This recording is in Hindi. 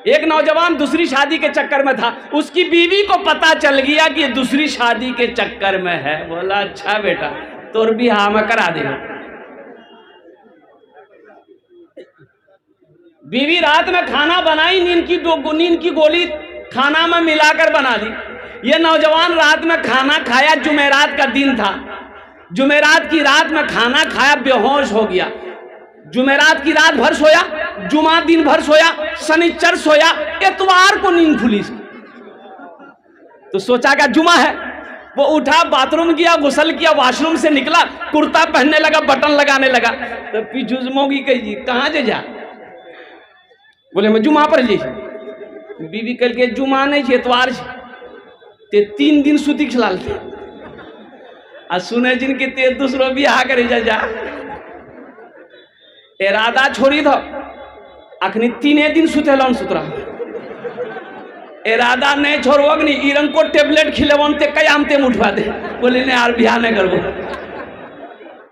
एक नौजवान दूसरी शादी के चक्कर में था, उसकी बीवी को पता चल गया कि ये दूसरी शादी के चक्कर में है। बोला अच्छा बेटा तोर बिहार में करा दे। बीवी रात में खाना बनाई, नींद की गोली खाना में मिलाकर बना दी। ये नौजवान रात में खाना खाया, जुमेरात का दिन था, जुमेरात की रात में खाना खाया, बेहोश हो गया। जुमेरात की रात भर सोया, जुमा दिन भर सोया, शनिचर सोया, इतवार को नींद खुली। तो सोचा क्या जुमा है, वो उठा, बाथरूम गया, गुसल किया, वॉशरूम से निकला, कुर्ता पहनने लगा, बटन लगाने लगा। तो पिछुजमोगी कही कहाँ जे जा, बोले मैं जुमा पर जी। बीवी कल के जुमा नहीं छे, इतवार ते 3 दिन सुती खिलाल थे आ सुने जिनके ते दूसरो बियाह करे जा। इरादा छोड़ी दो, अखनी 3 दिन सुतेलन सुतरा। इरादा नहीं छोड़ो, अग्नि इरंग को टेबलेट खिलेवन ते कयाम ते उठवा दे। बोले नहीं यार बियाह नहीं करबो।